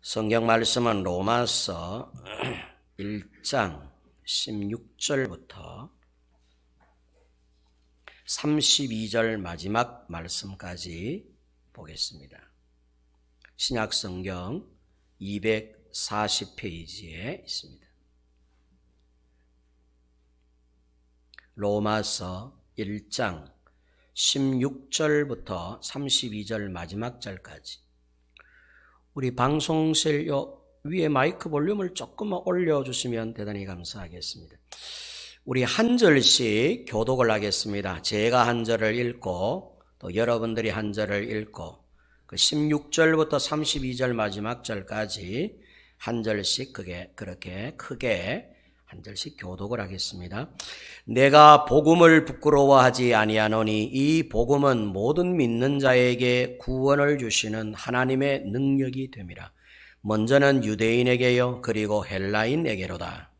성경 말씀은 로마서 1장 16절부터 32절 마지막 말씀까지 보겠습니다. 신약 성경 240페이지에 있습니다. 로마서 1장 16절부터 32절 마지막 절까지. 우리 방송실 위에 마이크 볼륨을 조금만 올려주시면 대단히 감사하겠습니다. 우리 한 절씩 교독을 하겠습니다. 제가 한 절을 읽고 또 여러분들이 한 절을 읽고 그 16절부터 32절 마지막 절까지 한 절씩 그렇게 크게 한 절씩 교독을 하겠습니다. 내가 복음을 부끄러워하지 아니하노니 이 복음은 모든 믿는 자에게 구원을 주시는 하나님의 능력이 됨이라. 먼저는 유대인에게요 그리고 헬라인에게로다.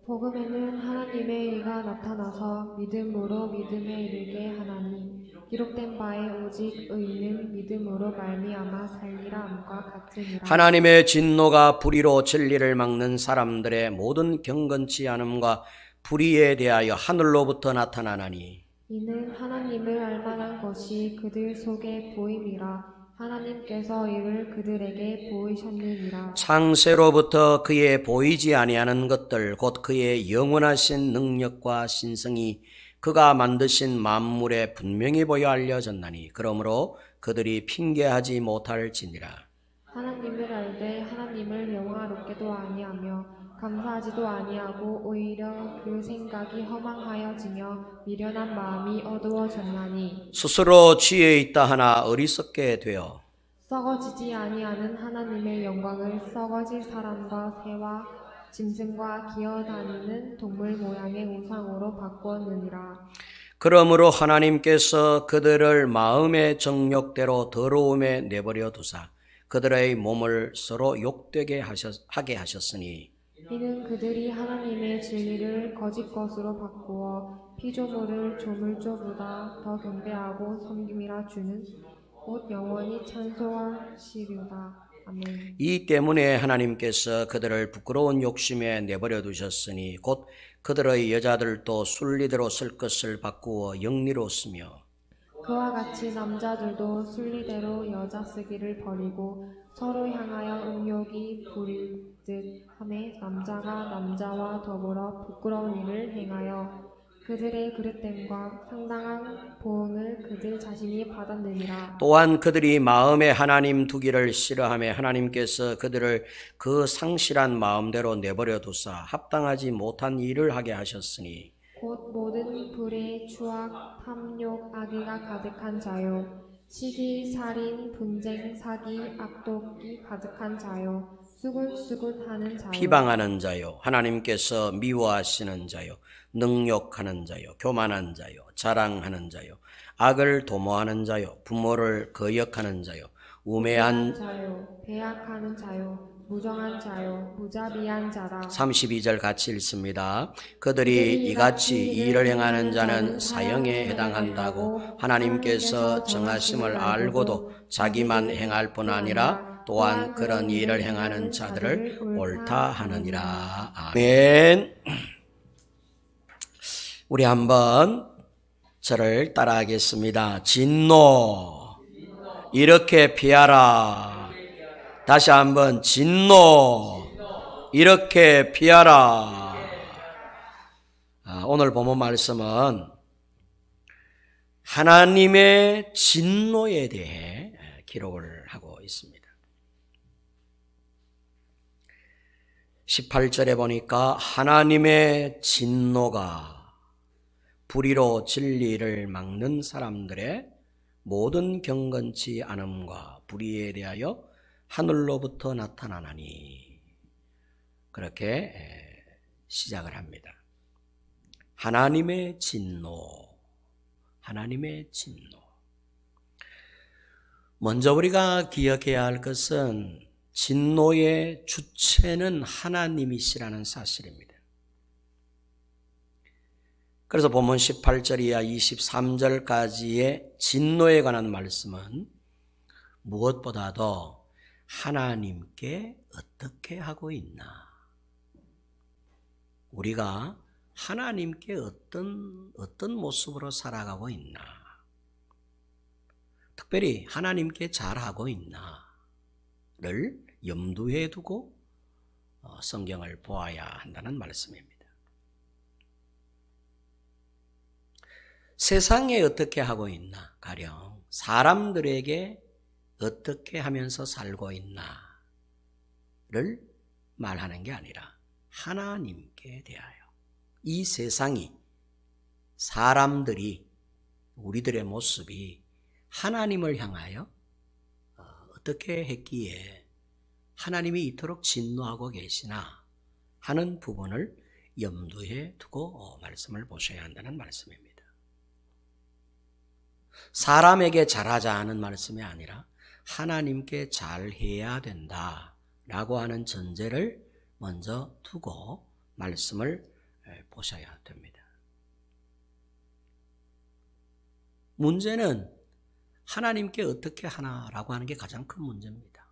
복음에는 하나님의 의가 나타나서 믿음으로 믿음에 이르게 하나니 기록된 바에 오직 의인은 믿음으로 말미암아 살리라 함과 같으니라. 하나님의 진노가 불의로 진리를 막는 사람들의 모든 경건치 않음과 불의에 대하여 하늘로부터 나타나나니 이는 하나님을 알만한 것이 그들 속에 보임이라. 하나님께서 이를 그들에게 보이셨느니라. 창세로부터 그의 보이지 아니하는 것들 곧 그의 영원하신 능력과 신성이 그가 만드신 만물에 분명히 보여 알려졌나니 그러므로 그들이 핑계하지 못할지니라. 하나님을 알되 하나님을 영화롭게도 아니하며 감사하지도 아니하고 오히려 그 생각이 허망하여지며 미련한 마음이 어두워졌나니 스스로 지혜 있다 하나 어리석게 되어 썩어지지 아니하는 하나님의 영광을 썩어질 사람과 새와 짐승과 기어다니는 동물 모양의 우상으로 바꾸었느니라. 그러므로 하나님께서 그들을 마음의 정욕대로 더러움에 내버려 두사 그들의 몸을 서로 욕되게 하게 하셨으니 이는 그들이 하나님의 진리를 거짓 것으로 바꾸어 피조물을 조물조보다 더 경배하고 섬김이라 주는 곧 영원히 찬송하시리로다. 아멘. 이 때문에 하나님께서 그들을 부끄러운 욕심에 내버려 두셨으니 곧 그들의 여자들도 순리대로 쓸 것을 바꾸어 영리로 쓰며 그와 같이 남자들도 순리대로 여자 쓰기를 버리고 서로 향하여 음욕이 부릴 듯 하매 남자가 남자와 더불어 부끄러운 일을 행하여 그들의 그릇됨과 상당한 보응을 그들 자신이 받았느니라. 또한 그들이 마음에 하나님 두기를 싫어하며 하나님께서 그들을 그 상실한 마음대로 내버려 두사 합당하지 못한 일을 하게 하셨으니 곧 모든 불의 추악, 탐욕, 악의가 가득한 자요 시기, 살인, 분쟁, 사기, 악독이 가득한 자요 수군수군하는 자요 비방하는 자요 하나님께서 미워하시는 자요 능욕하는 자요 교만한 자요 자랑하는 자요 악을 도모하는 자요 부모를 거역하는 자요 우매한 자요 배악하는 자요 무정한 자요 무자비한 자라. 32절 같이 읽습니다. 그들이 이같이 일을 행하는 자는 사형에 해당한다고 하나님께서 정하심을 알고도 자기만 행할 뿐 아니라 또한 그런 일을 행하는 자들을 옳다 하느니라. 아멘. 우리 한번 저를 따라하겠습니다. 진노 이렇게 피하라. 다시 한번 진노 이렇게 피하라. 오늘 본문 말씀은 하나님의 진노에 대해 기록을 하고 있습니다. 18절에 보니까 하나님의 진노가 불의로 진리를 막는 사람들의 모든 경건치 않음과 불의에 대하여 하늘로부터 나타나나니 그렇게 시작을 합니다. 하나님의 진노, 하나님의 진노. 먼저 우리가 기억해야 할 것은 진노의 주체는 하나님이시라는 사실입니다. 그래서 본문 18절 이하 23절까지의 진노에 관한 말씀은 무엇보다도 하나님께 어떻게 하고 있나? 우리가 하나님께 어떤 모습으로 살아가고 있나? 특별히 하나님께 잘하고 있나를 염두에 두고 성경을 보아야 한다는 말씀입니다. 세상에 어떻게 하고 있나? 가령 사람들에게 어떻게 하면서 살고 있나를 말하는 게 아니라 하나님께 대하여 이 세상이, 사람들이, 우리들의 모습이 하나님을 향하여 어떻게 했기에 하나님이 이토록 진노하고 계시나 하는 부분을 염두에 두고 말씀을 보셔야 한다는 말씀입니다. 사람에게 잘하자 하는 말씀이 아니라 하나님께 잘해야 된다라고 하는 전제를 먼저 두고 말씀을 보셔야 됩니다. 문제는 하나님께 어떻게 하나라고 하는 게 가장 큰 문제입니다.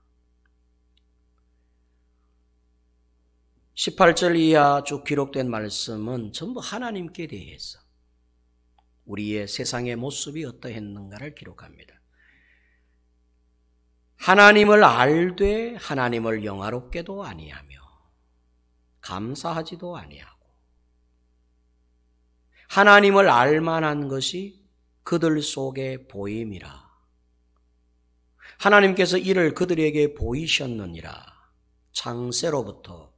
18절 이하 쭉 기록된 말씀은 전부 하나님께 대해서 우리의 세상의 모습이 어떠했는가를 기록합니다. 하나님을 알되 하나님을 영화롭게도 아니하며 감사하지도 아니하고 하나님을 알만한 것이 그들 속에 보임이라. 하나님께서 이를 그들에게 보이셨느니라. 창세로부터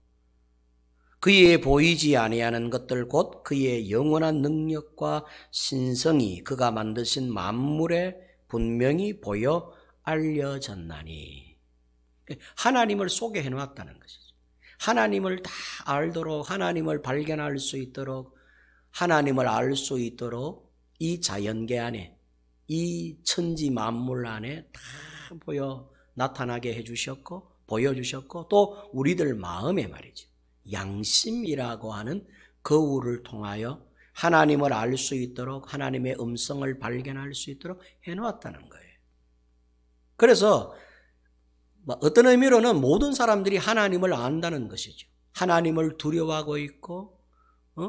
그의 보이지 아니하는 것들 곧 그의 영원한 능력과 신성이 그가 만드신 만물에 분명히 보여 알려졌나니. 하나님을 소개해 놓았다는 것이죠. 하나님을 다 알도록, 하나님을 발견할 수 있도록, 하나님을 알 수 있도록 이 자연계 안에, 이 천지 만물 안에 다 나타나게 해주셨고 보여주셨고, 또 우리들 마음에 말이죠, 양심이라고 하는 거울을 통하여 하나님을 알 수 있도록, 하나님의 음성을 발견할 수 있도록 해놓았다는 거예요. 그래서 어떤 의미로는 모든 사람들이 하나님을 안다는 것이죠. 하나님을 두려워하고 있고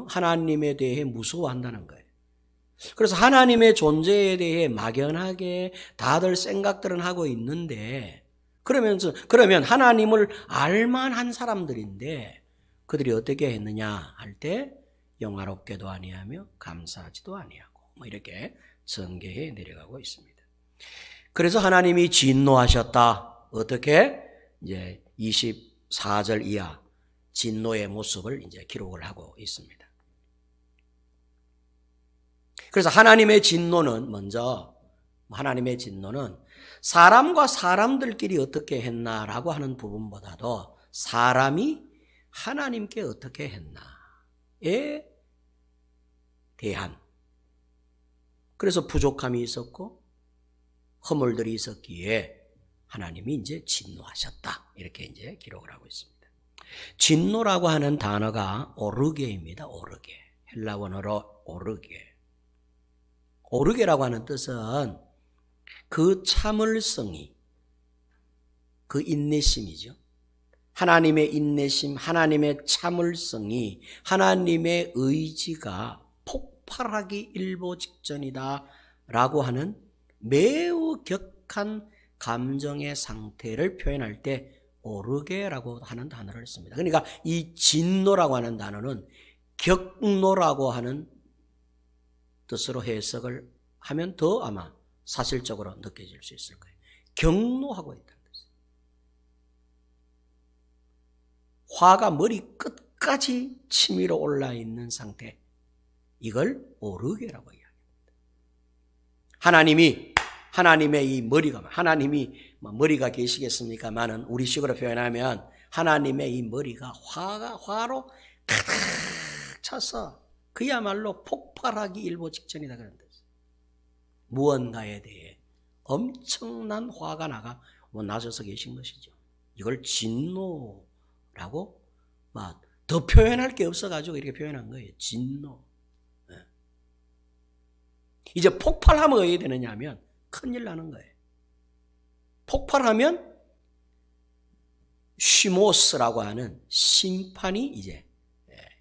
하나님에 대해 무서워한다는 거예요. 그래서 하나님의 존재에 대해 막연하게 다들 생각들은 하고 있는데, 그러면 하나님을 알만한 사람들인데 그들이 어떻게 했느냐 할 때 영화롭게도 아니하며 감사하지도 아니하고 이렇게 전개해 내려가고 있습니다. 그래서 하나님이 진노하셨다. 어떻게? 이제 24절 이하 진노의 모습을 이제 기록을 하고 있습니다. 그래서 하나님의 진노는 사람과 사람들끼리 어떻게 했나라고 하는 부분보다도 사람이 하나님께 어떻게 했나에 대한, 그래서 부족함이 있었고 허물들이 있었기에 하나님이 이제 진노하셨다. 이렇게 이제 기록을 하고 있습니다. 진노라고 하는 단어가 오르게입니다. 오르게. 헬라 원어로 오르게. 오르게라고 하는 뜻은 그 참을성이, 그 인내심이죠. 하나님의 인내심, 하나님의 참을성이, 하나님의 의지가 폭발하기 일보 직전이다 라고 하는 매우 격한 감정의 상태를 표현할 때 오르게라고 하는 단어를 씁니다. 그러니까 이 진노라고 하는 단어는 격노라고 하는 뜻으로 해석을 하면 더 아마 사실적으로 느껴질 수 있을 거예요. 격노하고 있다는 뜻이에요. 화가 머리 끝까지 치밀어 올라 있는 상태, 이걸 오르게라고 이야기합니다. 하나님의 이 머리가, 하나님이 머리가 계시겠습니까만은 우리식으로 표현하면 하나님의 이 머리가 화로 가득 차서 그야말로 폭발하기 일보 직전이다 그런 뜻이에요. 무언가에 대해 엄청난 화가 나셔서 계신 것이죠. 이걸 진노라고 더 표현할 게 없어가지고 이렇게 표현한 거예요. 진노. 이제 폭발하면 어떻게 되느냐 하면 큰일 나는 거예요. 폭발하면 쉬모스라고 하는 심판이 이제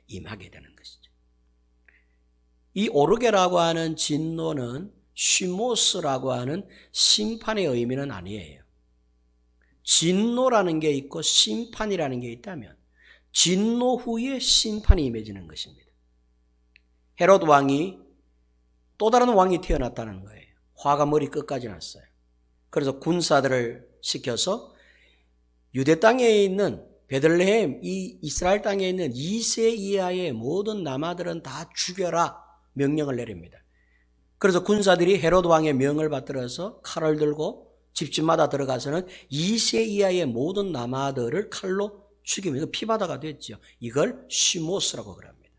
임하게 되는 것이죠. 이 오르게라고 하는 진노는 쉬모스라고 하는 심판의 의미는 아니에요. 진노라는 게 있고 심판이라는 게 있다면 진노 후에 심판이 임해지는 것입니다. 헤롯 왕이 또 다른 왕이 태어났다는 거예요. 화가 머리 끝까지 났어요. 그래서 군사들을 시켜서 유대 땅에 있는 베들레헴, 이 이스라엘 땅에 있는 2세 이하의 모든 남아들은 다 죽여라 명령을 내립니다. 그래서 군사들이 헤롯 왕의 명을 받들어서 칼을 들고 집집마다 들어가서는 2세 이하의 모든 남아들을 칼로 죽이면서 피바다가 됐죠. 이걸 쉬모스라고 그럽니다.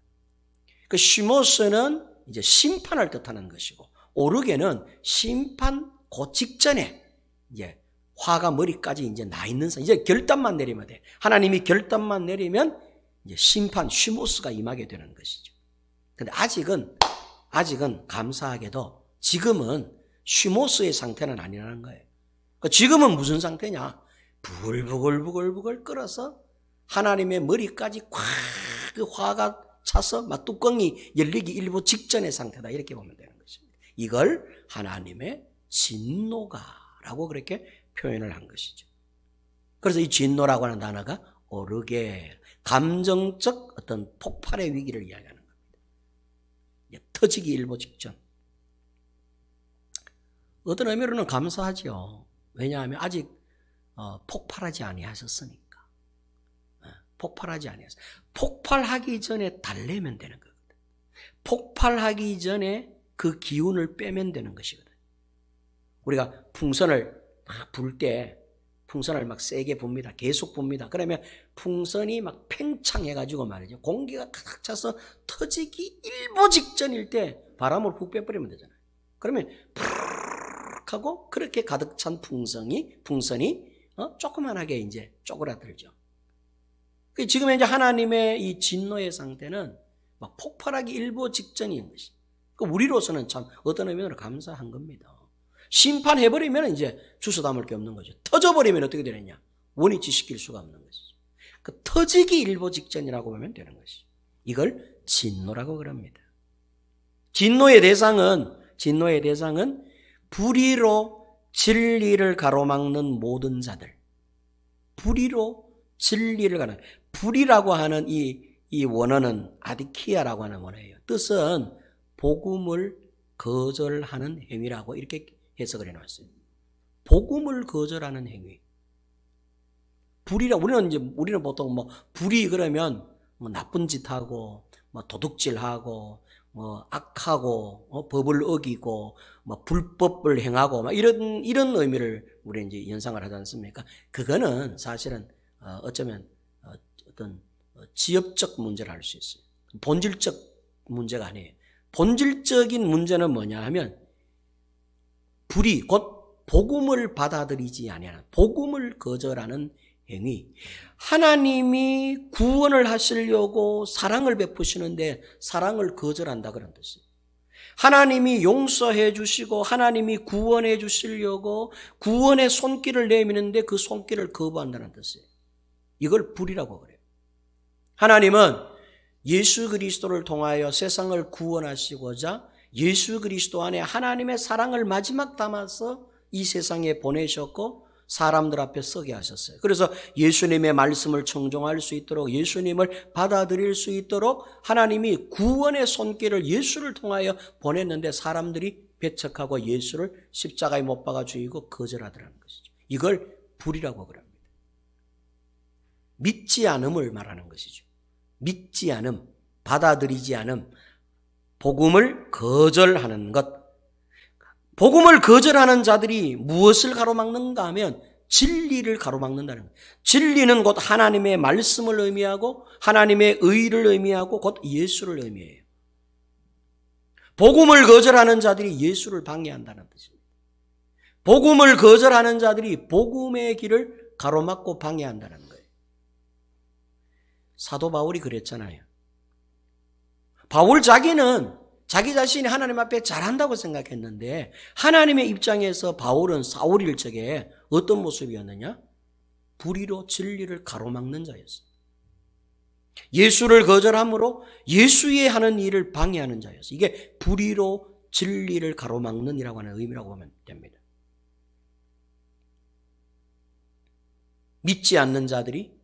그 쉬모스는 이제 심판을 뜻하는 것이고, 오르게는 심판 그 직전에 이제 화가 머리까지 이제 나 있는 상황, 이제 결단만 내리면 돼. 하나님이 결단만 내리면 이제 심판 쉬모스가 임하게 되는 것이죠. 근데 아직은 감사하게도 지금은 쉬모스의 상태는 아니라는 거예요. 지금은 무슨 상태냐? 부글부글 끓어서 하나님의 머리까지 콱 그 화가 차서 막 뚜껑이 열리기 일보 직전의 상태다. 이렇게 보면 되는 것입니다. 이걸 하나님의 진노가라고 그렇게 표현을 한 것이죠. 그래서 이 진노라고 하는 단어가 오르게, 감정적 어떤 폭발의 위기를 이야기하는 겁니다. 터지기 일보 직전. 어떤 의미로는 감사하죠. 왜냐하면 아직 폭발하지 아니하셨으니까. 폭발하지 아니하셨어요. 폭발하기 전에 달래면 되는 거거든. 폭발하기 전에 그 기운을 빼면 되는 것이거든. 우리가 풍선을 막 불 때 풍선을 막 세게 붑니다. 계속 붑니다. 그러면 풍선이 막 팽창해가지고 말이죠. 공기가 가득 차서 터지기 일보 직전일 때 바람을 훅 빼버리면 되잖아요. 그러면 푸르륵 하고 그렇게 가득 찬 풍선이 조그만하게 이제 쪼그라들죠. 지금 이제 하나님의 이 진노의 상태는 막 폭발하기 일보 직전인 것이. 우리로서는 참 어떤 의미로 감사한 겁니다. 심판해버리면 이제 주워 담을 게 없는 거죠. 터져버리면 어떻게 되느냐? 원위치 시킬 수가 없는 것이죠. 그 터지기 일보 직전이라고 보면 되는 것이죠. 이걸 진노라고 그럽니다. 진노의 대상은 불의로 진리를 가로막는 모든 자들. 불의로 진리를 가로막는. 불의라고 하는 이 원어는 아디키아라고 하는 원어예요. 뜻은 복음을 거절하는 행위라고 이렇게 해석을 해놨어요. 복음을 거절하는 행위. 불의라 우리는 보통 불의 그러면 나쁜 짓 하고 도둑질하고 악하고 법을 어기고 불법을 행하고 이런 의미를 우리 이제 연상을 하지 않습니까? 그거는 사실은 어쩌면 어떤 지엽적 문제를 할 수 있어요. 본질적 문제가 아니에요. 본질적인 문제는 뭐냐 하면 불의, 곧 복음을 받아들이지 아니하는, 복음을 거절하는 행위. 하나님이 구원을 하시려고 사랑을 베푸시는데 사랑을 거절한다 그런 뜻이에요. 하나님이 용서해 주시고 하나님이 구원해 주시려고 구원의 손길을 내미는데 그 손길을 거부한다는 뜻이에요. 이걸 불의라고 그래요. 하나님은 예수 그리스도를 통하여 세상을 구원하시고자 예수 그리스도 안에 하나님의 사랑을 마지막 담아서 이 세상에 보내셨고 사람들 앞에 서게 하셨어요. 그래서 예수님의 말씀을 청종할 수 있도록, 예수님을 받아들일 수 있도록 하나님이 구원의 손길을 예수를 통하여 보냈는데 사람들이 배척하고 예수를 십자가에 못 박아 죽이고 거절하더라는 것이죠. 이걸 불의라고 그럽니다. 믿지 않음을 말하는 것이죠. 믿지 않음, 받아들이지 않음, 복음을 거절하는 것. 복음을 거절하는 자들이 무엇을 가로막는가 하면 진리를 가로막는다는 거예요. 진리는 곧 하나님의 말씀을 의미하고 하나님의 의를 의미하고 곧 예수를 의미해요. 복음을 거절하는 자들이 예수를 방해한다는 뜻입니다. 복음을 거절하는 자들이 복음의 길을 가로막고 방해한다는 거예요. 사도 바울이 그랬잖아요. 바울 자기는 자기 자신이 하나님 앞에 잘한다고 생각했는데 하나님의 입장에서 바울은 사울일 적에 어떤 모습이었느냐? 불의로 진리를 가로막는 자였어요. 예수를 거절함으로 예수의 하는 일을 방해하는 자였어요. 이게 불의로 진리를 가로막는 이라고 하는 의미라고 보면 됩니다. 믿지 않는 자들이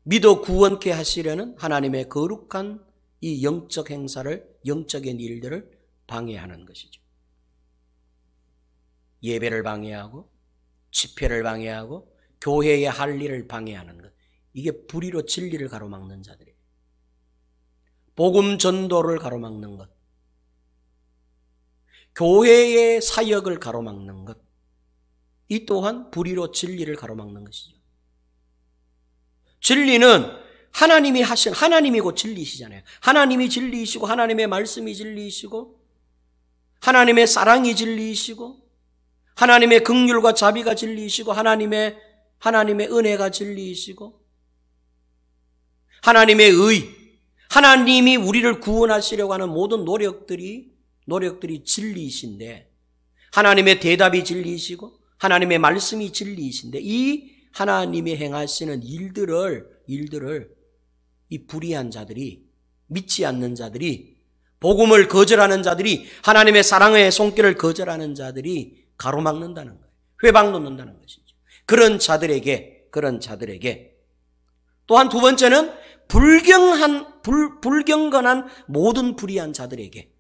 믿어 구원케 하시려는 하나님의 거룩한 이 영적 행사를, 영적인 일들을 방해하는 것이죠. 예배를 방해하고 집회를 방해하고 교회의 할 일을 방해하는 것. 이게 불의로 진리를 가로막는 자들이에요. 복음 전도를 가로막는 것. 교회의 사역을 가로막는 것. 이 또한 불의로 진리를 가로막는 것이죠. 진리는 하나님이 하신, 하나님이고 진리시잖아요. 하나님이 진리이시고 하나님의 말씀이 진리이시고 하나님의 사랑이 진리이시고 하나님의 긍휼과 자비가 진리이시고 하나님의 은혜가 진리이시고 하나님의 의, 하나님이 우리를 구원하시려고 하는 모든 노력들이 진리이신데 하나님의 대답이 진리이시고 하나님의 말씀이 진리이신데 이 하나님이 행하시는 일들을 이 불의한 자들이, 믿지 않는 자들이, 복음을 거절하는 자들이, 하나님의 사랑의 손길을 거절하는 자들이 가로막는다는 거예요. 회방 놓는다는 것이죠. 그런 자들에게 또한 두 번째는 불경건한 모든 불의한 자들에게,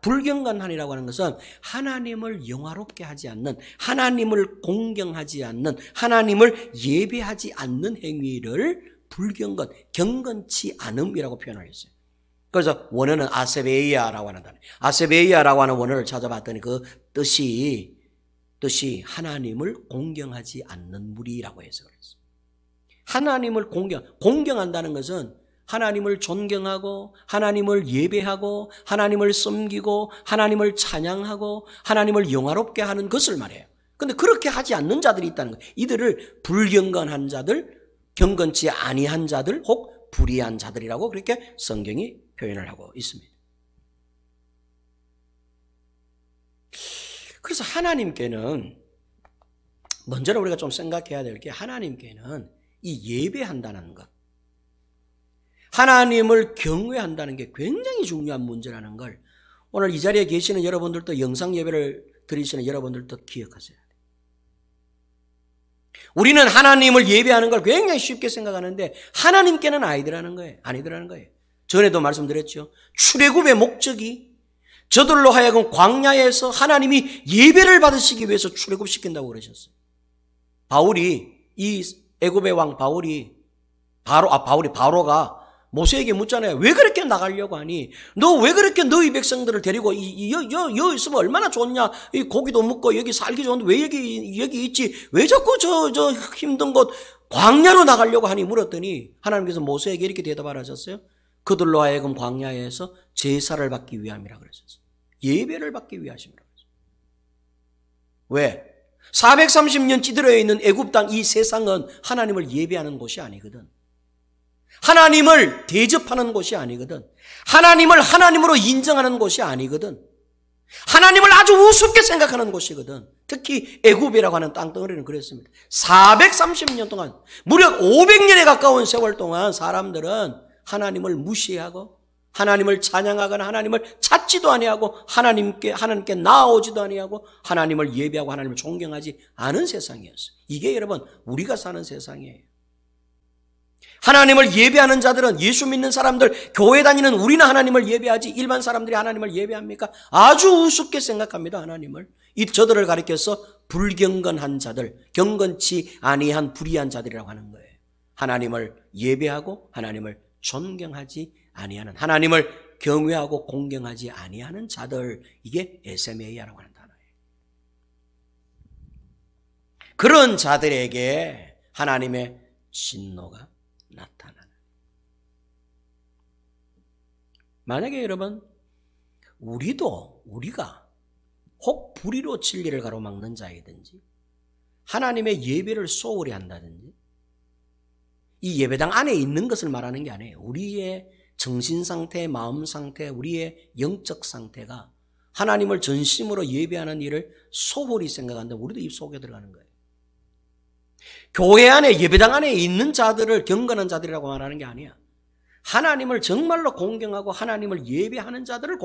불경건한이라고 하는 것은 하나님을 영화롭게 하지 않는, 하나님을 공경하지 않는, 하나님을 예배하지 않는 행위를 경건치 않음이라고 표현하겠어요. 그래서 원어는 아세베이아라고 하는 단어, 아세베이아라고 하는 원어를 찾아봤더니 그 뜻이 하나님을 공경하지 않는 무리라고 해서 그랬어요. 하나님을 공경한다는 것은 하나님을 존경하고 하나님을 예배하고 하나님을 섬기고 하나님을 찬양하고 하나님을 영화롭게 하는 것을 말해요. 그런데 그렇게 하지 않는 자들이 있다는 거예요. 이들을 불경건한 자들, 경건치 아니한 자들, 혹 불의한 자들이라고 그렇게 성경이 표현을 하고 있습니다. 그래서 하나님께는 먼저로 우리가 좀 생각해야 될 게 하나님께는 이 예배한다는 것, 하나님을 경외한다는 게 굉장히 중요한 문제라는 걸 오늘 이 자리에 계시는 여러분들도 영상 예배를 드리시는 여러분들도 기억하셔야 돼요. 우리는 하나님을 예배하는 걸 굉장히 쉽게 생각하는데 하나님께는 아니더라는 거예요. 전에도 말씀드렸죠. 출애굽의 목적이 저들로 하여금 광야에서 하나님이 예배를 받으시기 위해서 출애굽시킨다고 그러셨어요. 이 애굽의 왕 바로가 모세에게 묻잖아요. 왜 그렇게 나가려고 하니? 너 왜 그렇게 너희 백성들을 데리고 여기 있으면 얼마나 좋냐? 이 고기도 먹고 여기 살기 좋은데 왜 여기 있지? 왜 자꾸 저 힘든 곳 광야로 나가려고 하니? 물었더니 하나님께서 모세에게 이렇게 대답하셨어요. 그들로 하여금 광야에서 제사를 받기 위함이라 그러셨어요. 예배를 받기 위하심이라 그랬어요. 왜? 430년 찌들어 있는 애굽 땅 이 세상은 하나님을 예배하는 곳이 아니거든. 하나님을 대접하는 곳이 아니거든. 하나님을 하나님으로 인정하는 곳이 아니거든. 하나님을 아주 우습게 생각하는 곳이거든. 특히 애굽이라고 하는 땅덩어리는 그랬습니다. 430년 동안, 무려 500년에 가까운 세월 동안 사람들은 하나님을 무시하고 하나님을 찬양하거나 하나님을 찾지도 아니하고 하나님께 나아오지도 아니하고 하나님을 예배하고 하나님을 존경하지 않은 세상이었어요. 이게 여러분 우리가 사는 세상이에요. 하나님을 예배하는 자들은, 예수 믿는 사람들, 교회 다니는 우리는 하나님을 예배하지 일반 사람들이 하나님을 예배합니까? 아주 우습게 생각합니다. 하나님을. 저들을 가리켜서 불경건한 자들, 경건치 아니한 불의한 자들이라고 하는 거예요. 하나님을 예배하고 하나님을 존경하지 아니하는, 하나님을 경외하고 공경하지 아니하는 자들, 이게 에세메이아라고 하는 단어예요. 그런 자들에게 하나님의 진노가 나타나는. 만약에 여러분 우리가 혹 불의로 진리를 가로막는 자이든지 하나님의 예배를 소홀히 한다든지, 이 예배당 안에 있는 것을 말하는 게 아니에요. 우리의 정신 상태, 마음 상태, 우리의 영적 상태가 하나님을 전심으로 예배하는 일을 소홀히 생각하는데 우리도 입 속에 들어가는 거예요. 교회 안에 예배당 안에 있는 자들을 경건한 자들이라고 말하는 게 아니야. 하나님을 정말로 공경하고 하나님을 예배하는 자들을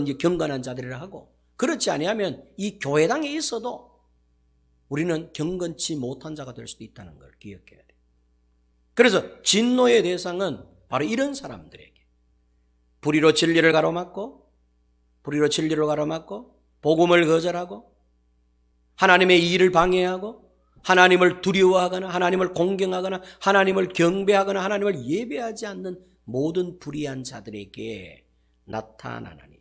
이제 경건한 자들이라 하고, 그렇지 아니하면 이 교회당에 있어도 우리는 경건치 못한 자가 될 수도 있다는 걸 기억해야 돼요. 그래서 진노의 대상은 바로 이런 사람들에게 불의로 진리를 가로막고 복음을 거절하고 하나님의 일을 방해하고 하나님을 두려워하거나 하나님을 공경하거나 하나님을 경배하거나 하나님을 예배하지 않는 모든 불의한 자들에게 나타나나니.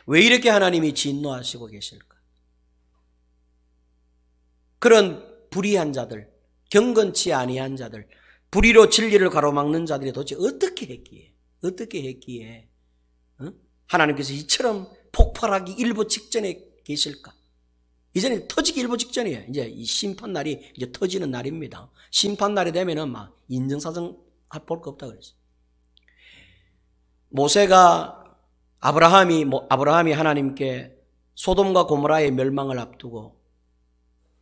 왜 이렇게 하나님이 진노하시고 계실까? 그런 불의한 자들, 경건치 아니한 자들, 불의로 진리를 가로막는 자들이 도대체 어떻게 했기에 하나님께서 이처럼 폭발하기 일보 직전에 계실까? 이전에 터지기 일보 직전이에요. 이제 이 심판날이 이제 터지는 날입니다. 심판날이 되면은 막 인정사정 볼 거 없다 그랬어요. 모세가 아브라함이 하나님께 소돔과 고모라의 멸망을 앞두고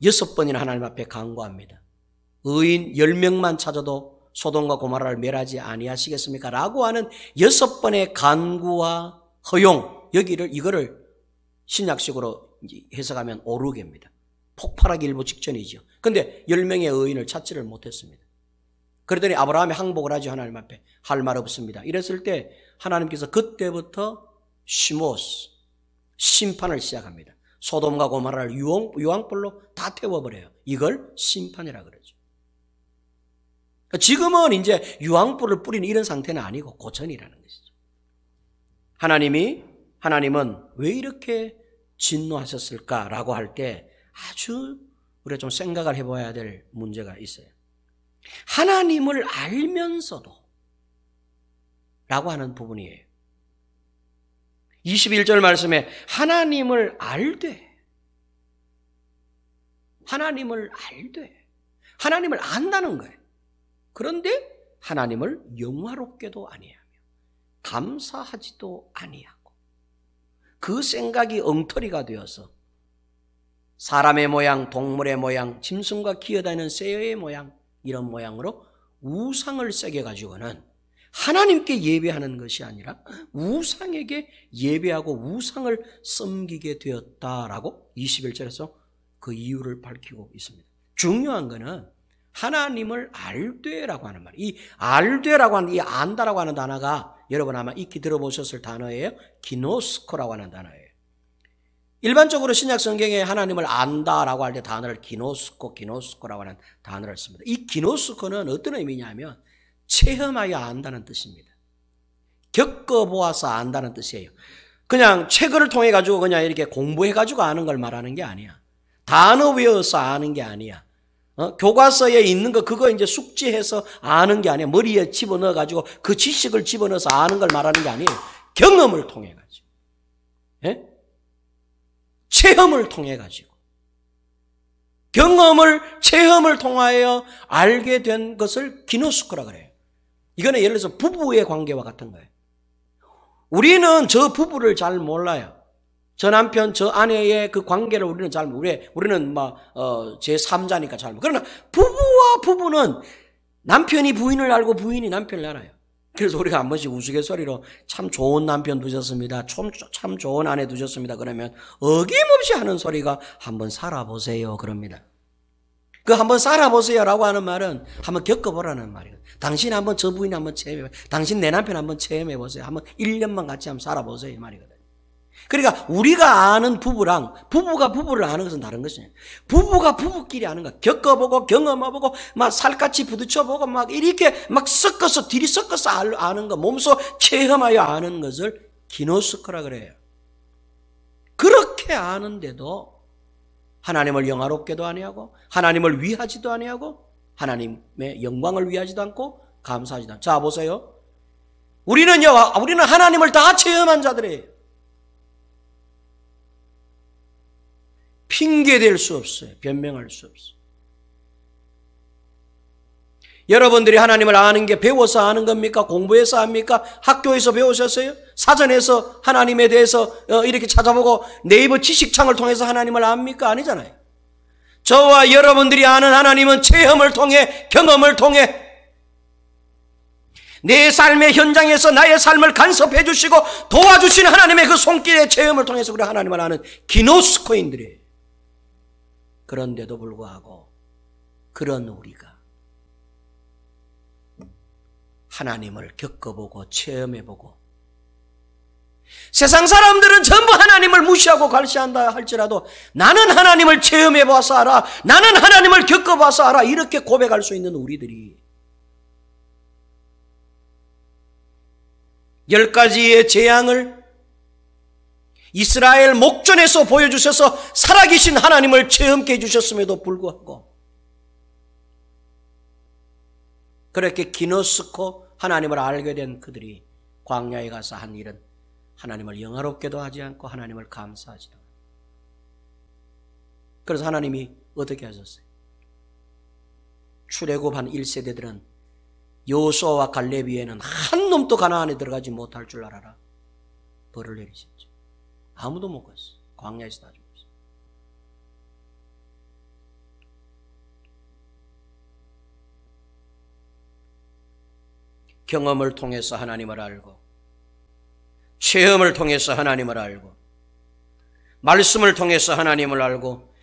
6번이나 하나님 앞에 간구합니다. 의인 10명만 찾아도 소돔과 고모라를 멸하지 아니하시겠습니까? 라고 하는 6번의 간구와 허용, 이거를 신약식으로 해석하면 오르게입니다. 폭발하기 일보 직전이죠. 그런데 10명의 의인을 찾지를 못했습니다. 그러더니 아브라함이 항복을 하죠. 하나님 앞에 할 말 없습니다. 이랬을 때 하나님께서 그때부터 시모스, 심판을 시작합니다. 소돔과 고모라를 유황불로 다 태워버려요. 이걸 심판이라 그러죠. 지금은 이제 유황불을 뿌리는 이런 상태는 아니고 고전이라는 것이죠. 하나님은 왜 이렇게 진노하셨을까라고 할 때 아주 우리가 좀 생각을 해봐야 될 문제가 있어요. 하나님을 알면서도 라고 하는 부분이에요. 21절 말씀에 하나님을 알되 하나님을 안다는 거예요. 그런데 하나님을 영화롭게도 아니하며 감사하지도 아니하고 그 생각이 엉터리가 되어서 사람의 모양, 동물의 모양, 짐승과 기어다니는 새의 모양, 이런 모양으로 우상을 새겨가지고는 하나님께 예배하는 것이 아니라 우상에게 예배하고 우상을 섬기게 되었다라고 21절에서 그 이유를 밝히고 있습니다. 중요한 거는 하나님을 알되라고 하는 말. 이 알되라고 하는, 이 안다라고 하는 단어가 여러분 아마 익히 들어보셨을 단어예요. 기노스코라고 하는 단어예요. 일반적으로 신약 성경에 하나님을 안다라고 할 때 단어를 기노스코라고 하는 단어를 씁니다. 이 기노스코는 어떤 의미냐면 체험하여 안다는 뜻입니다. 겪어보아서 안다는 뜻이에요. 그냥 책을 통해 가지고 그냥 이렇게 공부해 가지고 아는 걸 말하는 게 아니야. 단어 외워서 아는 게 아니야. 교과서에 있는 거 그거 이제 숙지해서 아는 게 아니야. 머리에 집어넣어 가지고 그 지식을 집어넣어서 아는 걸 말하는 게 아니에요. 경험을 통해 가지고. 예? 체험을 통해 가지고. 체험을 통하여 알게 된 것을 기노스코라 그래요. 이거는 예를 들어서 부부의 관계와 같은 거예요. 우리는 저 부부를 잘 몰라요. 저 남편, 저 아내의 그 관계를 우리는 잘 몰라요. 우리는 제3자니까 잘 몰라요. 그러나 부부는 남편이 부인을 알고 부인이 남편을 알아요. 그래서 우리가 한 번씩 우스갯소리로 참 좋은 남편 두셨습니다. 참 좋은 아내 두셨습니다. 그러면 어김없이 하는 소리가 한번 살아보세요. 그럽니다. 그 한번 살아보세요라고 하는 말은 한번 겪어보라는 말이에요. 당신 한번 저 부인 한번 체험해보세요. 당신 내 남편 한번 체험해보세요. 한번 1년만 같이 한번 살아보세요. 이 말이거든요. 그러니까 우리가 아는 부부랑 부부가 부부를 아는 것은 다른 것이에요. 부부가 부부끼리 아는 거 겪어보고 경험해보고 막 살같이 부딪혀보고 막 이렇게 막 섞어서 뒤리 섞어서 아는 거 몸소 체험하여 아는 것을 기노스코라 그래요. 그렇게 아는데도 하나님을 영화롭게도 아니하고 하나님을 위하지도 아니하고 하나님의 영광을 위하지도 않고 감사하지도 않고. 자 보세요. 우리는 하나님을 다 체험한 자들이에요. 핑계댈 수 없어요. 변명할 수 없어요. 여러분들이 하나님을 아는 게 배워서 아는 겁니까? 공부해서 합니까? 학교에서 배우셨어요? 사전에서 하나님에 대해서 이렇게 찾아보고 네이버 지식창을 통해서 하나님을 압니까? 아니잖아요. 저와 여러분들이 아는 하나님은 체험을 통해, 경험을 통해 내 삶의 현장에서 나의 삶을 간섭해 주시고 도와주시는 하나님의 그 손길의 체험을 통해서 우리 하나님을 아는 기노스코인들이에요. 그런데도 불구하고 그런 우리가 하나님을 겪어보고 체험해보고, 세상 사람들은 전부 하나님을 무시하고 갈시한다 할지라도 나는 하나님을 체험해봐서 알아, 나는 하나님을 겪어봐서 알아, 이렇게 고백할 수 있는 우리들이 10가지의 재앙을 이스라엘 목전에서 보여주셔서 살아계신 하나님을 체험케 해주셨음에도 불구하고 그렇게 기노스코 하나님을 알게 된 그들이 광야에 가서 한 일은 하나님을 영화롭게도 하지 않고 하나님을 감사하지도 않고, 그래서 하나님이 어떻게 하셨어요? 출애굽한 1세대들은 여호수아와 갈렙 위에는 한 놈도 가나안에 들어가지 못할 줄 알아라 벌을 내리셨죠. 아무도 못 갔어. 광야에서 다 죽었어. 경험을 통해서 하나님을 알고, 체험을 통해서 하나님을 알고, 말씀을 통해서 하나님을 알고,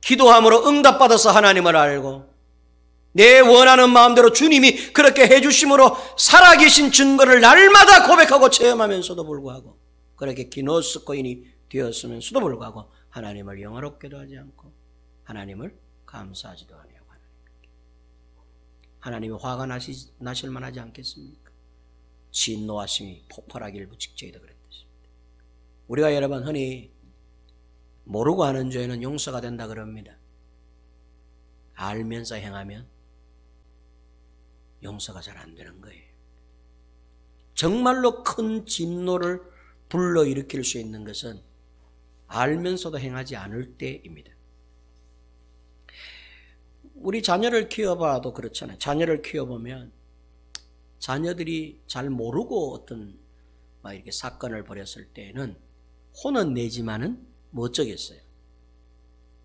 기도함으로 응답받아서 하나님을 알고, 내 원하는 마음대로 주님이 그렇게 해주심으로 살아계신 증거를 날마다 고백하고 체험하면서도 불구하고 그렇게 기노스코인이 되었으면서도 불구하고 하나님을 영화롭게도 하지 않고 하나님을 감사하지도 아니하고 하나님이 화가 나실 만하지 않겠습니까? 진노하심이 폭발하기를 직전이다 그랬습니다. 우리가 여러분 흔히 모르고 하는 죄는 용서가 된다 그럽니다. 알면서 행하면 용서가 잘 안 되는 거예요. 정말로 큰 진노를 불러일으킬 수 있는 것은 알면서도 행하지 않을 때입니다. 우리 자녀를 키워봐도 그렇잖아요. 자녀를 키워보면 자녀들이 잘 모르고 어떤 이렇게 사건을 벌였을 때는 혼은 내지만은 뭐 어쩌겠어요?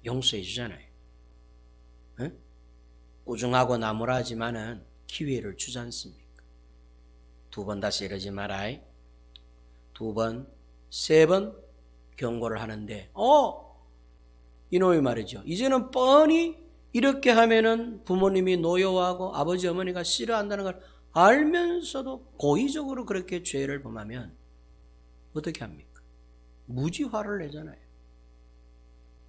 용서해 주잖아요. 응? 꾸중하고 나무라지만은 기회를 주지 않습니까? 2번 다시 이러지 마라. 2번, 3번 경고를 하는데 이놈이 말이죠. 이제는 뻔히 이렇게 하면은 부모님이 노여워하고 아버지 어머니가 싫어한다는 걸 알면서도 고의적으로 그렇게 죄를 범하면 어떻게 합니까? 무지 화를 내잖아요.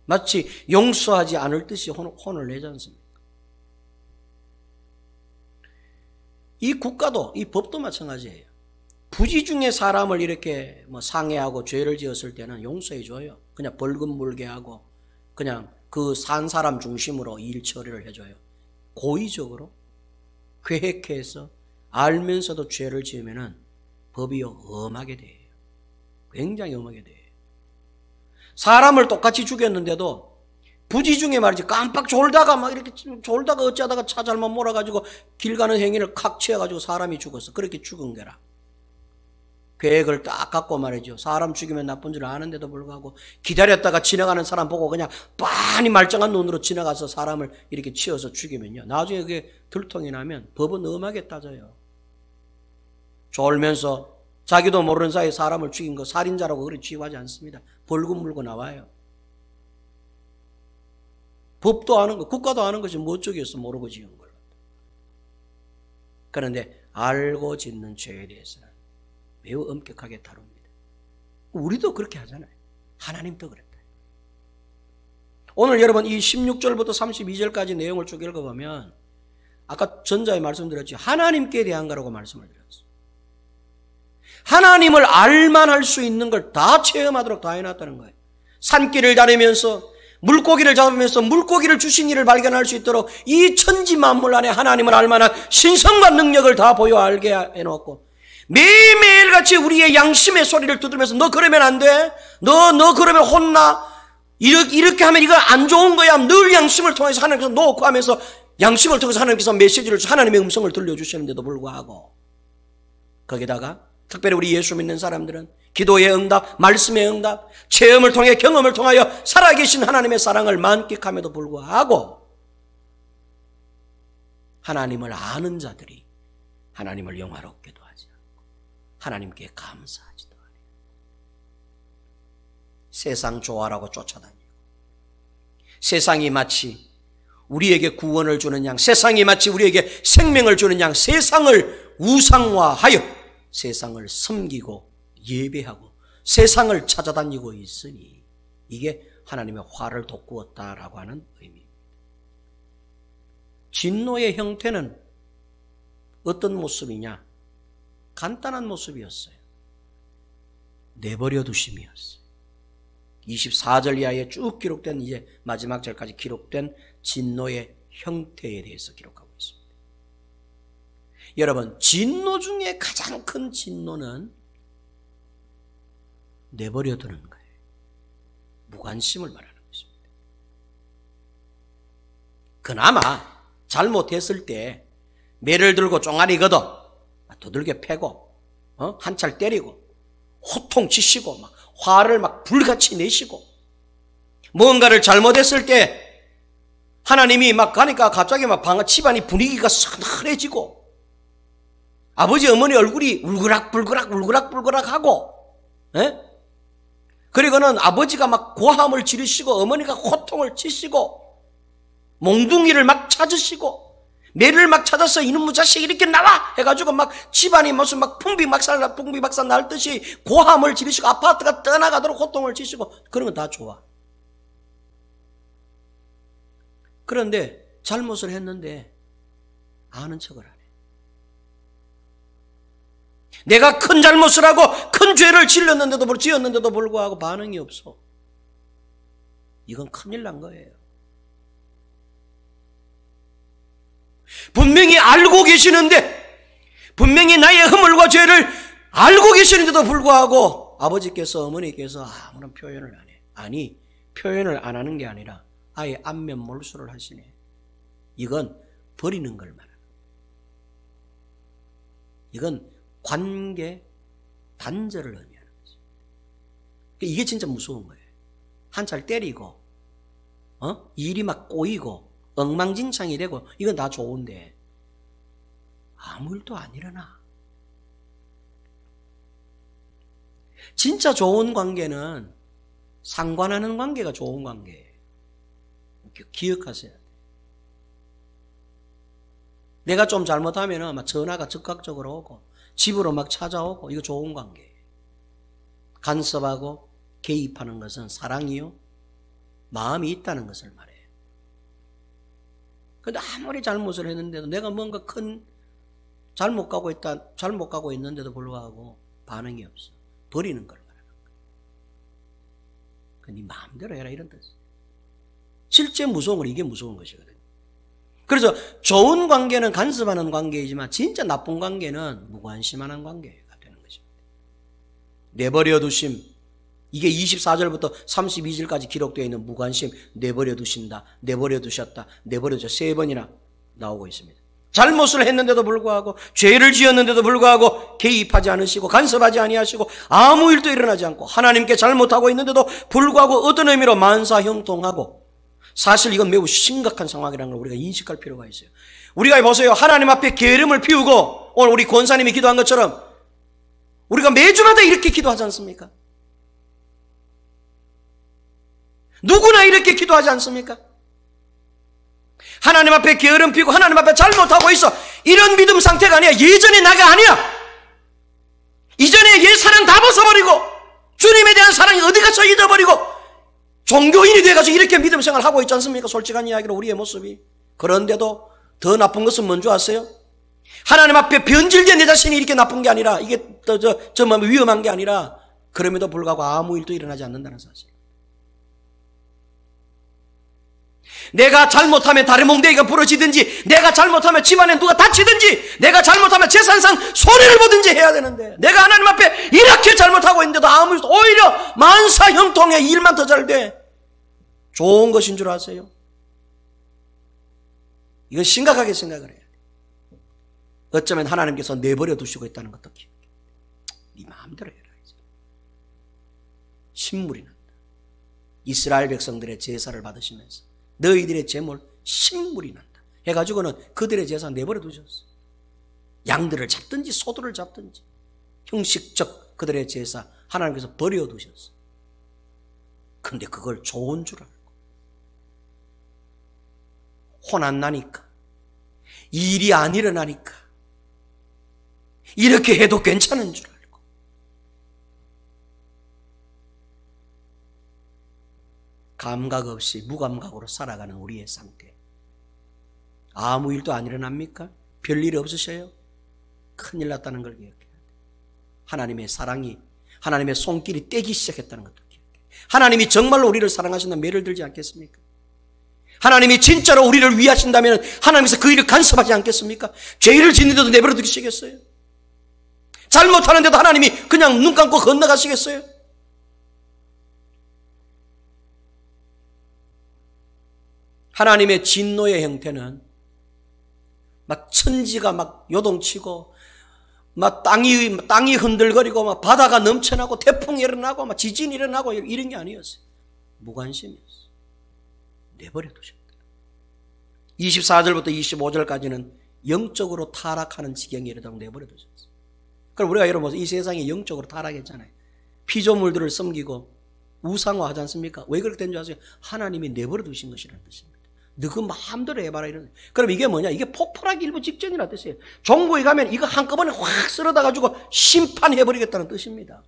마치 용서하지 않을 듯이 혼을 내지 않습니까? 이 국가도, 이 법도 마찬가지예요. 부지 중에 사람을 이렇게 상해하고 죄를 지었을 때는 용서해 줘요. 그냥 벌금 물게 하고 그냥 그 산 사람 중심으로 일 처리를 해줘요. 고의적으로 계획해서 알면서도 죄를 지으면은 법이 엄하게 돼요. 굉장히 엄하게 돼요. 사람을 똑같이 죽였는데도 부지 중에 말이지 깜빡 졸다가 이렇게 졸다가 어쩌다가 차 잘못 몰아가지고 길 가는 행인을 칵 치어가지고 사람이 죽었어. 그렇게 죽은 거라. 계획을 딱 갖고 말이죠. 사람 죽이면 나쁜 줄 아는데도 불구하고 기다렸다가 지나가는 사람 보고 그냥 빤히 말짱한 눈으로 지나가서 사람을 이렇게 치어서 죽이면요, 나중에 그게 들통이 나면 법은 엄하게 따져요. 졸면서 자기도 모르는 사이에 사람을 죽인 거 살인자라고 그렇게 취급하지 않습니다. 벌금 물고 나와요. 법도 아는 거, 국가도 아는 것이 뭐 어쩌겠어, 모르고 지은 걸. 그런데 알고 짓는 죄에 대해서는 매우 엄격하게 다룹니다. 우리도 그렇게 하잖아요. 하나님도 그랬다. 오늘 여러분 이 16절부터 32절까지 내용을 쭉 읽어보면 아까 전자에 말씀드렸죠. 하나님께 대한 거라고 말씀을 드렸어요. 하나님을 알만할 수 있는 걸 다 체험하도록 다 해놨다는 거예요. 산길을 다니면서 물고기를 잡으면서 물고기를 주신 이를 발견할 수 있도록 이 천지 만물 안에 하나님을 알만한 신성과 능력을 다 보여 알게 해놓고 매일매일같이 우리의 양심의 소리를 두드리면서 너 그러면 안 돼? 너 그러면 혼나? 이렇게 하면 이거 안 좋은 거야. 늘 양심을 통해서 하나님께서 놓고 하면서 양심을 통해서 하나님께서 메시지를, 하나님의 음성을 들려주시는데도 불구하고, 거기다가 특별히 우리 예수 믿는 사람들은 기도의 응답, 말씀의 응답, 체험을 통해, 경험을 통하여 살아계신 하나님의 사랑을 만끽함에도 불구하고 하나님을 아는 자들이 하나님을 영화롭게도 하지 않고 하나님께 감사하지도 않아요. 세상 좋아라고 쫓아다니고, 세상이 마치 우리에게 구원을 주는 양, 세상이 마치 우리에게 생명을 주는 양, 세상을 우상화하여 세상을 섬기고 예배하고 세상을 찾아다니고 있으니 이게 하나님의 화를 돋구었다라고 하는 의미입니다. 진노의 형태는 어떤 모습이냐? 간단한 모습이었어요. 내버려 두심이었어요. 24절 이하에 쭉 기록된, 이제 마지막 절까지 기록된 진노의 형태에 대해서 기록하고 있습니다. 여러분, 진노 중에 가장 큰 진노는 내버려 두는 거예요. 무관심을 말하는 것입니다. 그나마 잘못했을 때 매를 들고 종아리 걷어 두들겨 패고 한찰 때리고 호통치시고 막 화를 막 불같이 내시고, 뭔가를 잘못했을 때 하나님이 막 가니까 갑자기 막 집안이 분위기가 서늘해지고 아버지 어머니 얼굴이 울그락불그락 하고, 그리고는 아버지가 막 고함을 지르시고 어머니가 호통을 치시고 몽둥이를 막 찾으시고 매를 막 찾아서 이놈의 자식 이렇게 나와 해가지고 막 집안이 무슨 막 풍비박산 날듯이 고함을 지르시고 아파트가 떠나가도록 호통을 치시고, 그런 건 다 좋아. 그런데 잘못을 했는데 아는 척을 안 해. 내가 큰 잘못을 하고 큰 죄를 지었는데도 불구하고 반응이 없어. 이건 큰일 난 거예요. 분명히 알고 계시는데, 분명히 나의 허물과 죄를 알고 계시는데도 불구하고 아버지께서, 어머니께서 아무런 표현을 안 해. 아니, 표현을 안 하는 게 아니라 아예 안면 몰수를 하시네. 이건 버리는 걸 말하는 거예요. 이건 관계 단절을 의미하는 거죠. 이게 진짜 무서운 거예요. 한찰 때리고 일이 막 꼬이고 엉망진창이 되고 이건 다 좋은데 아무 일도 안 일어나. 진짜 좋은 관계는 상관하는 관계가 좋은 관계예요. 기억하셔야 돼요. 내가 좀 잘못하면 막 전화가 즉각적으로 오고 집으로 막 찾아오고, 이거 좋은 관계예요. 간섭하고 개입하는 것은 사랑이요, 마음이 있다는 것을 말해요. 그런데 아무리 잘못을 했는데도, 내가 뭔가 큰 잘못 가고 있는데도 불구하고 반응이 없어. 버리는 걸 말하는 거야. 네 마음대로 해라, 이런 뜻이에요. 실제 무서운 건 이게 무서운 것이거든요. 그래서 좋은 관계는 간섭하는 관계이지만 진짜 나쁜 관계는 무관심하는 관계가 되는 것입니다. 내버려 두심, 이게 24절부터 32절까지 기록되어 있는 무관심, 내버려 두신다, 내버려 두셨다, 내버려 두셨다, 3번이나 나오고 있습니다. 잘못을 했는데도 불구하고, 죄를 지었는데도 불구하고 개입하지 않으시고 간섭하지 아니하시고 아무 일도 일어나지 않고 하나님께 잘못하고 있는데도 불구하고 어떤 의미로 만사형통하고, 사실 이건 매우 심각한 상황이라는 걸 우리가 인식할 필요가 있어요. 우리가 보세요. 하나님 앞에 게으름을 피우고, 오늘 우리 권사님이 기도한 것처럼 우리가 매주마다 이렇게 기도하지 않습니까? 누구나 이렇게 기도하지 않습니까? 하나님 앞에 게으름 피우고 하나님 앞에 잘못하고 있어. 이런 믿음 상태가 아니야. 예전의 나가 아니야. 이전에 옛 사랑 다 벗어버리고 주님에 대한 사랑이 어디 가서 잊어버리고 종교인이 돼가지고 이렇게 믿음 생활하고 있지 않습니까? 솔직한 이야기로 우리의 모습이. 그런데도 더 나쁜 것은 뭔지 아세요? 하나님 앞에 변질된 내 자신이 이렇게 나쁜 게 아니라, 이게 위험한 게 아니라, 그럼에도 불구하고 아무 일도 일어나지 않는다는 사실. 내가 잘못하면 다른 몽둥이가 부러지든지, 내가 잘못하면 집안에 누가 다치든지, 내가 잘못하면 재산상 손해를 보든지 해야 되는데, 내가 하나님 앞에 이렇게 잘못하고 있는데도 아무 일도, 오히려 만사형통해. 일만 더 잘 돼. 좋은 것인 줄 아세요? 이건 심각하게 생각을 해야 돼. 어쩌면 하나님께서 내버려 두시고 있다는 것도 기억해. 네 마음대로 해라. 이제. 신물이 난다. 이스라엘 백성들의 제사를 받으시면서 너희들의 제물 신물이 난다 해가지고는 그들의 제사 내버려 두셨어. 양들을 잡든지 소들을 잡든지 형식적 그들의 제사 하나님께서 버려두셨어. 근데 그걸 좋은 줄 알고 혼 안 나니까 일이 안 일어나니까 이렇게 해도 괜찮은 줄 알고 감각 없이 무감각으로 살아가는 우리의 상태. 아무 일도 안 일어납니까? 별일 없으셔요? 큰일 났다는 걸 기억해야 돼. 하나님의 사랑이 하나님의 손길이 떼기 시작했다는 것도 기억해. 하나님이 정말로 우리를 사랑하신다면 매를 들지 않겠습니까? 하나님이 진짜로 우리를 위하신다면 하나님께서 그 일을 간섭하지 않겠습니까? 죄를 짓는데도 내버려 두시겠어요? 잘못하는데도 하나님이 그냥 눈 감고 건너가시겠어요? 하나님의 진노의 형태는 막 천지가 막 요동치고 막 땅이 흔들거리고 막 바다가 넘쳐나고 태풍이 일어나고 막 지진이 일어나고 이런 게 아니었어요. 무관심이었어요. 내버려 두셨다. 24절부터 25절까지는 영적으로 타락하는 지경에 이르도록 내버려 두셨어요. 그럼 우리가 여러분 이 세상에 영적으로 타락했잖아요. 피조물들을 섬기고 우상화하지 않습니까? 왜 그렇게 된 줄 아세요? 하나님이 내버려 두신 것이라는 뜻입니다. 너 그 마음대로 해봐라 이런. 그럼 이게 뭐냐? 이게 폭발하기 일부 직전이라는 뜻이에요. 종국에 가면 이거 한꺼번에 확 쓸어다 가지고 심판해버리겠다는 뜻입니다.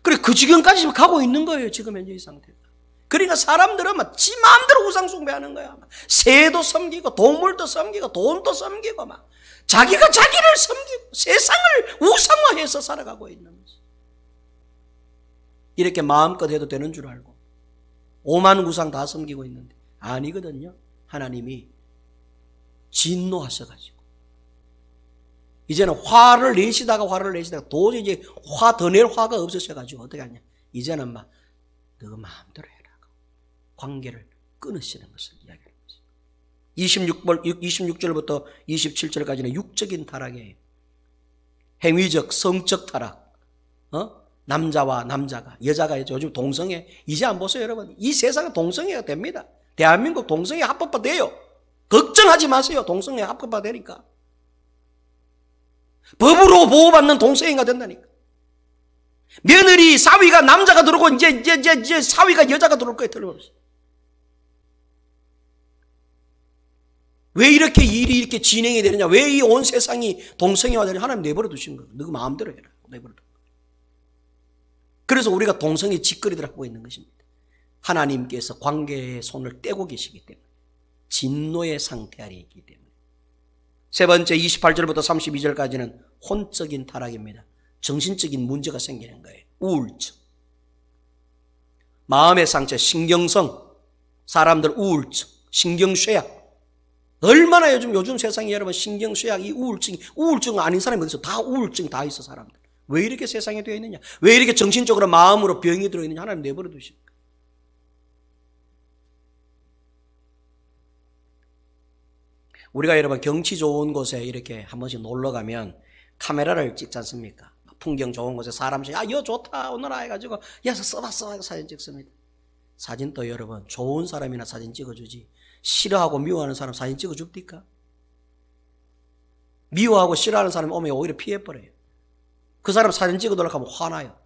그래 그 지경까지 지금 가고 있는 거예요. 지금 현재 이 상태가. 그러니까 사람들은 막 지 마음대로 우상 숭배하는 거야. 막 새도 섬기고 동물도 섬기고 돈도 섬기고 막 자기가 자기를 섬기고 세상을 우상화해서 살아가고 있는 거지. 이렇게 마음껏 해도 되는 줄 알고 오만 우상 다 섬기고 있는데 아니거든요. 하나님이 진노하셔가지고 이제는 화를 내시다가 도저히 이제 화 더 낼 화가 없으셔가지고 어떻게 하냐. 이제는 막 너 마음대로 해라. 관계를 끊으시는 것을 이야기하는 거죠. 26절부터 27절까지는 육적인 타락이에요. 행위적, 성적 타락. 남자와 남자가, 여자가 요즘 동성애. 이제 안 보세요, 여러분. 이 세상은 동성애가 됩니다. 대한민국 동성애 합법화 돼요. 걱정하지 마세요. 동성애 합법화 되니까. 법으로 보호받는 동성애가 된다니까. 며느리 사위가 남자가 들어오고 이제 사위가 여자가 들어올 거예요. 틀림없이. 왜 이렇게 일이 이렇게 진행이 되느냐? 왜 이 온 세상이 동성애화 되느냐? 하나님 내버려 두신 거예요. 너 마음대로 해라. 내버려 두. 그래서 우리가 동성애 짓거리들 하고 있는 것입니다. 하나님께서 관계의 손을 떼고 계시기 때문에 진노의 상태 아래 있기 때문에. 세 번째 28절부터 32절까지는 혼적인 타락입니다. 정신적인 문제가 생기는 거예요. 우울증. 마음의 상처, 신경성, 사람들 우울증, 신경쇠약. 얼마나 요즘 세상에 여러분 신경쇠약, 이 우울증 아닌 사람이 어디서 다 우울증 다 있어 사람들. 왜 이렇게 세상에 되어 있느냐? 왜 이렇게 정신적으로 마음으로 병이 들어있느냐? 하나님 내버려 두십니까? 우리가 여러분 경치 좋은 곳에 이렇게 한 번씩 놀러 가면 카메라를 찍지 않습니까? 풍경 좋은 곳에 사람씩 여 좋다 오너라 해가지고 써봐 사진 찍습니다. 사진 또 여러분 좋은 사람이나 사진 찍어주지 싫어하고 미워하는 사람 사진 찍어줍니까? 미워하고 싫어하는 사람이 오면 오히려 피해버려요. 그 사람 사진 찍어달라고 하면 화나요.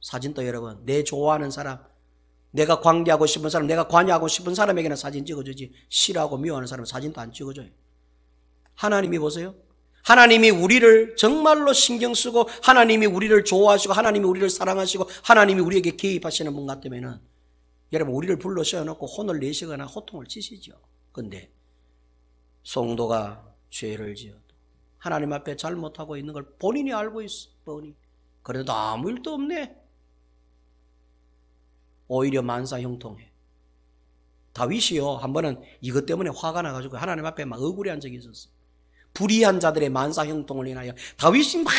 사진 또 여러분 내 좋아하는 사람, 내가 관계하고 싶은 사람, 내가 관여하고 싶은 사람에게는 사진 찍어주지 싫어하고 미워하는 사람은 사진도 안 찍어줘요. 하나님이 보세요. 하나님이 우리를 정말로 신경 쓰고 하나님이 우리를 좋아하시고 하나님이 우리를 사랑하시고 하나님이 우리에게 개입하시는 분 같으면은 여러분 우리를 불러 세워놓고 혼을 내시거나 호통을 치시죠. 그런데 성도가 죄를 지어도 하나님 앞에 잘못하고 있는 걸 본인이 알고 있어. 뻔히. 그래도 아무 일도 없네. 오히려 만사형통해. 다윗이요 한 번은 이것 때문에 화가 나가지고 하나님 앞에 막 억울해한 적이 있었어. 불의한 자들의 만사형통을 인하여 다윗이 막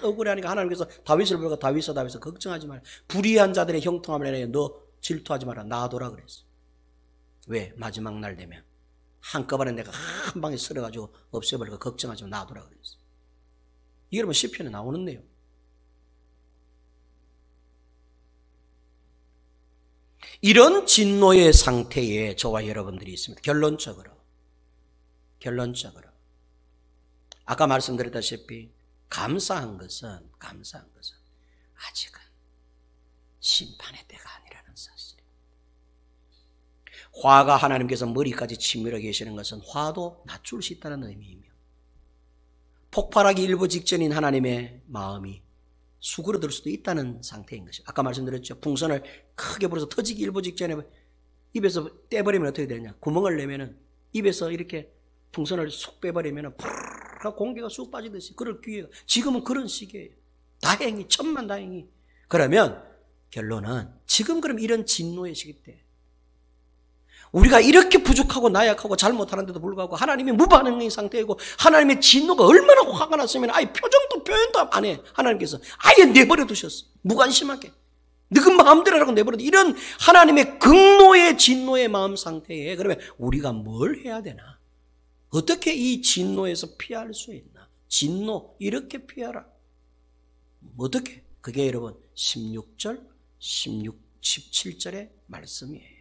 억울해하니까 하나님께서 다윗을 부르고 다윗아 걱정하지 마라. 불의한 자들의 형통함을 인하여 너 질투하지 마라. 놔둬라 그랬어. 왜? 마지막 날 되면 한꺼번에 내가 한 방에 쓸어가지고 없애버리고 걱정하지 마 놔두라 그랬어요. 이게 여러분 시편에 나오는 내용. 이런 진노의 상태에 저와 여러분들이 있습니다. 결론적으로 아까 말씀드렸다시피 감사한 것은 아직은 심판의 때가 아니라는 사실이에요. 화가 하나님께서 머리까지 치밀어 계시는 것은 화도 낮출 수 있다는 의미이며, 폭발하기 일보 직전인 하나님의 마음이 수그러들 수도 있다는 상태인 것이죠. 아까 말씀드렸죠. 풍선을 크게 불어서 터지기 일보 직전에 입에서 떼버리면 어떻게 되냐. 구멍을 내면은 입에서 이렇게 풍선을 쏙 빼버리면 푸르르 공기가 쑥 빠지듯이 그럴 기회가 지금은 그런 시기예요. 다행히 천만다행히. 그러면 결론은 지금 그럼 이런 진노의 시기 때 우리가 이렇게 부족하고 나약하고 잘못하는데도 불구하고 하나님이 무반응인 상태이고 하나님의 진노가 얼마나 화가 났으면 아예 표현도 안 해. 하나님께서 아예 내버려 두셨어. 무관심하게. 너그 마음대로 하라고 내버려 두. 이런 하나님의 극노의 진노의 마음 상태에 그러면 우리가 뭘 해야 되나? 어떻게 이 진노에서 피할 수 있나? 진노 이렇게 피하라. 어떻게? 그게 여러분 16절, 17절의 말씀이에요.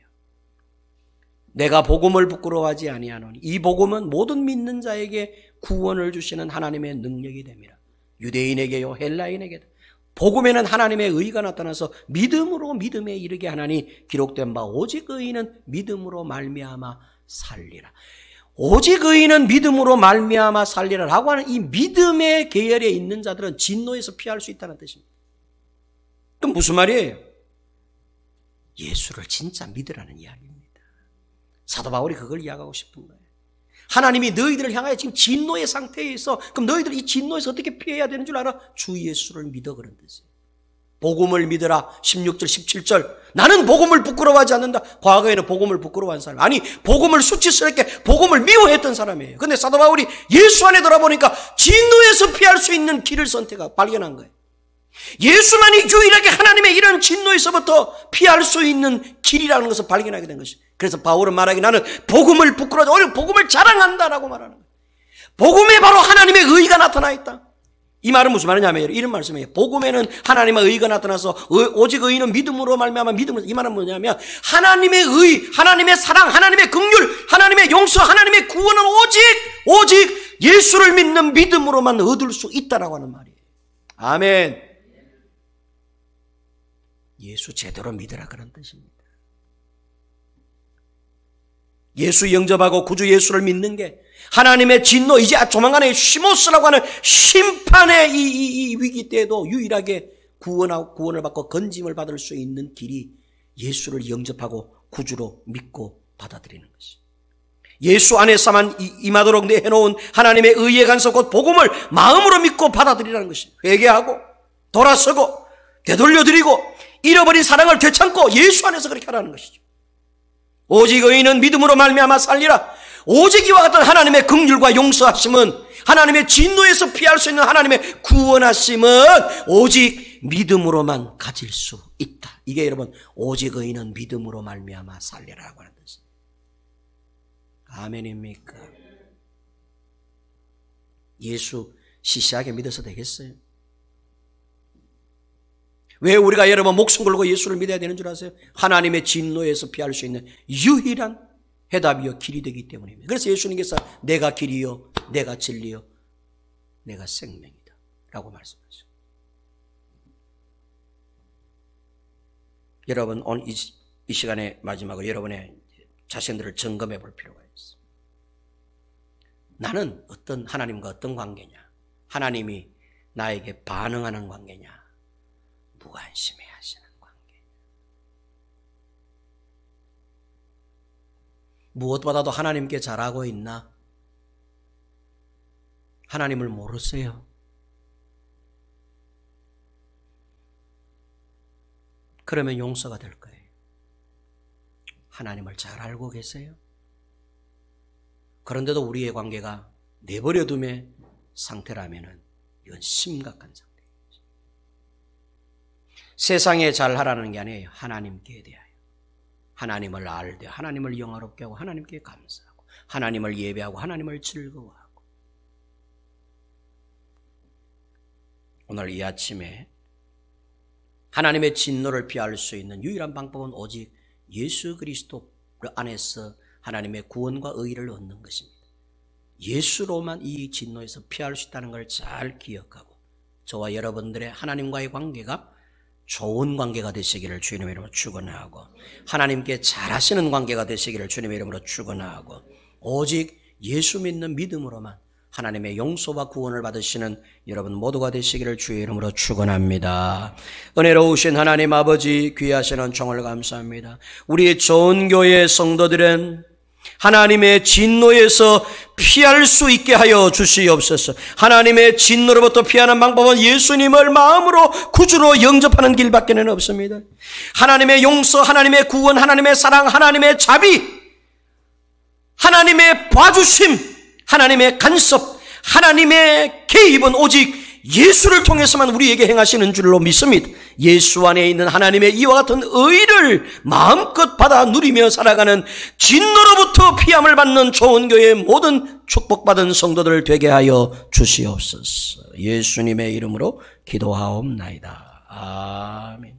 내가 복음을 부끄러워하지 아니하노니 이 복음은 모든 믿는 자에게 구원을 주시는 하나님의 능력이 됩니다. 유대인에게요 헬라인에게도 복음에는 하나님의 의가 나타나서 믿음으로 믿음에 이르게 하나니 기록된 바 오직 의인은 믿음으로 말미암아 살리라. 오직 의인은 믿음으로 말미암아 살리라라고 하는 이 믿음의 계열에 있는 자들은 진노에서 피할 수 있다는 뜻입니다. 그럼 무슨 말이에요? 예수를 진짜 믿으라는 이야기입니다. 사도 바울이 그걸 이야기하고 싶은 거예요. 하나님이 너희들을 향하여 지금 진노의 상태에 있어. 그럼 너희들 이 진노에서 어떻게 피해야 되는 줄 알아? 주 예수를 믿어 그런 뜻이에요. 복음을 믿으라 16절 17절. 나는 복음을 부끄러워하지 않는다. 과거에는 복음을 부끄러워한 사람, 아니 복음을 수치스럽게 복음을 미워했던 사람이에요. 그런데 사도 바울이 예수 안에 돌아보니까 진노에서 피할 수 있는 길을 발견한 거예요. 예수만이 유일하게 하나님의 이런 진노에서부터 피할 수 있는 길이라는 것을 발견하게 된 것이죠. 그래서 바울은 말하기 나는 복음을 부끄러워하지 오히려 복음을 자랑한다라고 말하는 거예요. 복음에 바로 하나님의 의가 나타나 있다. 이 말은 무슨 말이냐면 이런 말씀이에요. 복음에는 하나님의 의가 나타나서 오직 의인은 믿음으로 말미암아 믿음으로. 이 말은 뭐냐면 하나님의 의, 하나님의 사랑, 하나님의 긍휼, 하나님의 용서, 하나님의 구원은 오직 예수를 믿는 믿음으로만 얻을 수 있다라고 하는 말이에요. 아멘. 예수 제대로 믿으라 그런 뜻입니다. 예수 영접하고 구주 예수를 믿는 게 하나님의 진노, 이제 조만간에 시모스라고 하는 심판의 이 위기 때에도 유일하게 구원을 받고 건짐을 받을 수 있는 길이 예수를 영접하고 구주로 믿고 받아들이는 것이. 예수 안에서만 임하도록 내놓은 하나님의 의의 간섭 곧 복음을 마음으로 믿고 받아들이라는 것이. 회개하고 돌아서고 되돌려드리고 잃어버린 사랑을 되찾고 예수 안에서 그렇게 하라는 것이죠. 오직 의인은 믿음으로 말미암아 살리라. 오직 이와 같은 하나님의 긍휼과 용서하심은, 하나님의 진노에서 피할 수 있는 하나님의 구원하심은 오직 믿음으로만 가질 수 있다. 이게 여러분 오직 의인은 믿음으로 말미암아 살리라고 하는 뜻입니다. 아멘입니까? 예수 시시하게 믿어서 되겠어요? 왜 우리가 여러분 목숨 걸고 예수를 믿어야 되는 줄 아세요? 하나님의 진노에서 피할 수 있는 유일한 해답이요 길이 되기 때문입니다. 그래서 예수님께서 내가 길이요 내가 진리요 내가 생명이다 라고 말씀하셨어요. 여러분 오늘 이 시간에 마지막으로 여러분의 자신들을 점검해 볼 필요가 있어요. 나는 어떤 하나님과 어떤 관계냐? 하나님이 나에게 반응하는 관계냐? 무관심해 하시는 관계. 무엇보다도 하나님께 잘하고 있나? 하나님을 모르세요? 그러면 용서가 될 거예요. 하나님을 잘 알고 계세요? 그런데도 우리의 관계가 내버려둠의 상태라면 이건 심각한 상태. 세상에 잘하라는 게 아니에요. 하나님께 대하여. 하나님을 알되 하나님을 영화롭게 하고 하나님께 감사하고 하나님을 예배하고 하나님을 즐거워하고. 오늘 이 아침에 하나님의 진노를 피할 수 있는 유일한 방법은 오직 예수 그리스도 안에서 하나님의 구원과 의를 얻는 것입니다. 예수로만 이 진노에서 피할 수 있다는 걸 잘 기억하고 저와 여러분들의 하나님과의 관계가 좋은 관계가 되시기를 주님의 이름으로 축원하고 하나님께 잘하시는 관계가 되시기를 주님의 이름으로 축원하고 오직 예수 믿는 믿음으로만 하나님의 용서와 구원을 받으시는 여러분 모두가 되시기를 주의 이름으로 축원합니다. 은혜로우신 하나님 아버지 귀하신 은총을 감사합니다. 우리 좋은 교회 성도들은 하나님의 진노에서 피할 수 있게 하여 주시옵소서. 하나님의 진노로부터 피하는 방법은 예수님을 마음으로 구주로 영접하는 길밖에 없습니다. 하나님의 용서, 하나님의 구원, 하나님의 사랑, 하나님의 자비, 하나님의 봐주심, 하나님의 간섭, 하나님의 개입은 오직 예수를 통해서만 우리에게 행하시는 줄로 믿습니다. 예수 안에 있는 하나님의 이와 같은 의를 마음껏 받아 누리며 살아가는 진노로부터 피함을 받는 좋은 교회의 모든 축복받은 성도들 되게 하여 주시옵소서. 예수님의 이름으로 기도하옵나이다. 아멘.